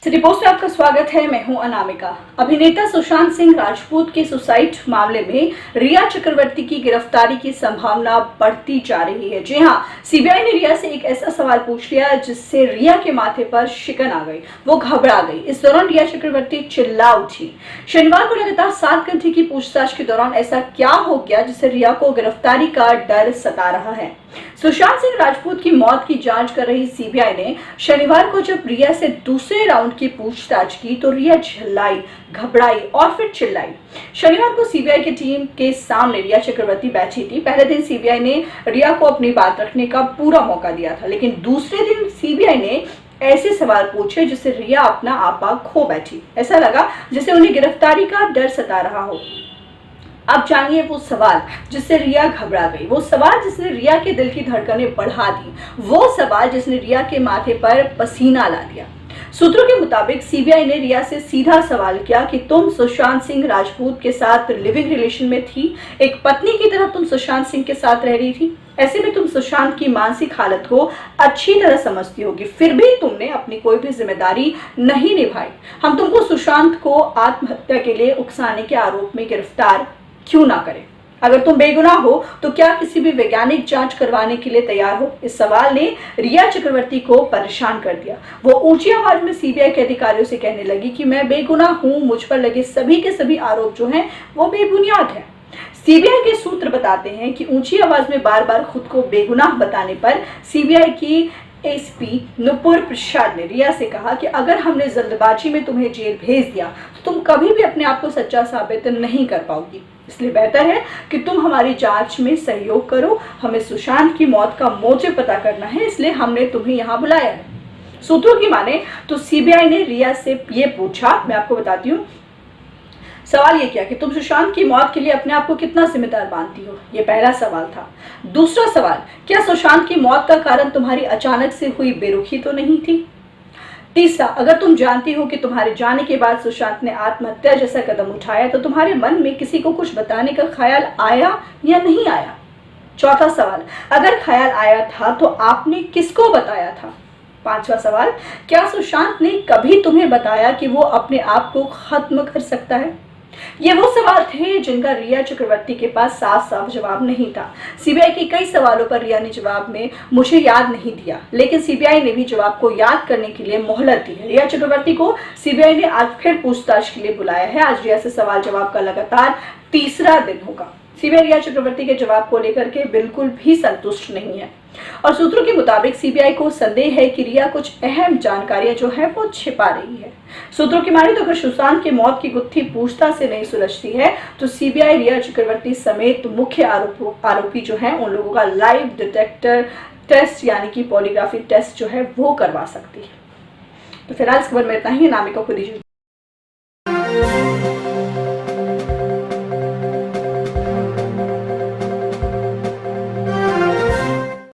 Report में आपका स्वागत है। मैं हूं अनामिका। अभिनेता सुशांत सिंह राजपूत के सुसाइड मामले में रिया चक्रवर्ती की गिरफ्तारी की संभावना बढ़ती जा रही है। जी हां, सीबीआई ने रिया से एक ऐसा सवाल पूछ लिया जिससे रिया के माथे पर शिकन आ गई। वो घबरा गई। इस दौरान रिया चक्रवर्ती चिल्ला उठी। शनिवार को लगातार 7 घंटे की पूछताछ के दौरान ऐसा क्या हो गया जिससे रिया को गिरफ्तारी का डर सता रहा है। सुशांत सिंह राजपूत की मौत की जांच कर रही सीबीआई ने शनिवार को जब रिया से दूसरे राउंड की पूछताछ की तो रिया झल्लाई, घबराई और फिर चिल्लाई। शनिवार को सीबीआई की टीम के सामने रिया चक्रवर्ती बैठी थी। पहले दिन सीबीआई ने रिया को अपनी बात रखने का पूरा मौका दिया था, लेकिन दूसरे दिन सीबीआई ने ऐसे सवाल पूछे जिससे रिया अपना आपा खो बैठी। ऐसा लगा जैसे उन्हें गिरफ्तारी का डर सता रहा हो। अब जानिए वो सवाल जिससे रिया घबरा गई, वो सवाल जिसने रिया के दिल की धड़कनें बढ़ा दी, वो सवाल जिसने रिया के माथे पर पसीना ला दिया। सूत्रों के मुताबिक सीबीआई ने रिया से सीधा सवाल किया कि तुम सुशांत सिंह राजपूत के साथ लिविंग रिलेशन में थी, एक पत्नी की तरह तुम सुशांत सिंह के साथ रह रही थी। ऐसे में तुम सुशांत की मानसिक हालत को अच्छी तरह समझती होगी, फिर भी तुमने अपनी कोई भी जिम्मेदारी नहीं निभाई। हम तुमको सुशांत को आत्महत्या के लिए उकसाने के आरोप में गिरफ्तार क्यों ना करें? अगर तुम बेगुनाह हो तो क्या किसी भी वैज्ञानिक जांच करवाने के लिए तैयार हो? इस सवाल ने रिया चक्रवर्ती को परेशान कर दिया। वो ऊंची आवाज में सीबीआई के अधिकारियों से कहने लगी कि मैं बेगुनाह हूं, मुझ पर लगे सभी के सभी आरोप जो हैं वो बेबुनियाद हैं। सीबीआई के सूत्र बताते हैं कि ऊंची आवाज में बार बार खुद को बेगुनाह बताने पर सीबीआई की एसपी नुपुर प्रसाद ने रिया से कहा कि अगर हमने जल्दबाजी में तुम्हें जेल भेज दिया तो तुम कभी भी अपने आप को सच्चा साबित नहीं कर पाओगी। इसलिए बेहतर है कि तुम हमारी जांच में सहयोग करो। हमें सुशांत की मौत का मोटिव पता करना है, इसलिए हमने तुम्हें यहाँ बुलाया है। सूत्रों की माने तो सीबीआई ने रिया से ये पूछा, मैं आपको बताती हूँ, सवाल ये किया कि तुम सुशांत की मौत के लिए अपने आप को कितना जिम्मेदार मानती हो? ये पहला सवाल था। दूसरा सवाल, क्या सुशांत की मौत का कारण तुम्हारी अचानक से हुई बेरुखी तो नहीं थी? तीसरा, अगर तुम जानती हो कि तुम्हारे जाने के बाद सुशांत ने आत्महत्या जैसा कदम उठाया तो तुम्हारे मन में किसी को कुछ बताने का ख्याल आया या नहीं आया? चौथा सवाल, अगर ख्याल आया था तो आपने किसको बताया था? पांचवा सवाल, क्या सुशांत ने कभी तुम्हें बताया कि वो अपने आप को खत्म कर सकता है? ये वो सवाल थे जिनका रिया चक्रवर्ती के पास साफ साफ जवाब नहीं था। सीबीआई के कई सवालों पर रिया ने जवाब में मुझे याद नहीं दिया, लेकिन सीबीआई ने भी जवाब को याद करने के लिए मोहलत दी है। रिया चक्रवर्ती को सीबीआई ने आज फिर पूछताछ के लिए बुलाया है। आज रिया से सवाल जवाब का लगातार तीसरा दिन होगा। सीबीआई रिया चक्रवर्ती के जवाब को लेकर के बिल्कुल भी संतुष्ट नहीं है और सूत्रों के मुताबिक सीबीआई को संदेह है कि रिया कुछ अहम जानकारियां जो है वो छिपा रही है। सूत्रों की माने तो अगर सुशांत की मौत की गुत्थी पूछताछ से नहीं सुलझती है तो सीबीआई रिया चक्रवर्ती समेत मुख्य आरोपी जो है उन लोगों का लाइव डिटेक्टर टेस्ट यानी कि पॉलीग्राफी टेस्ट जो है वो करवा सकती है। तो फिलहाल इस खबर में इतना ही। अनामिका को दीजिए।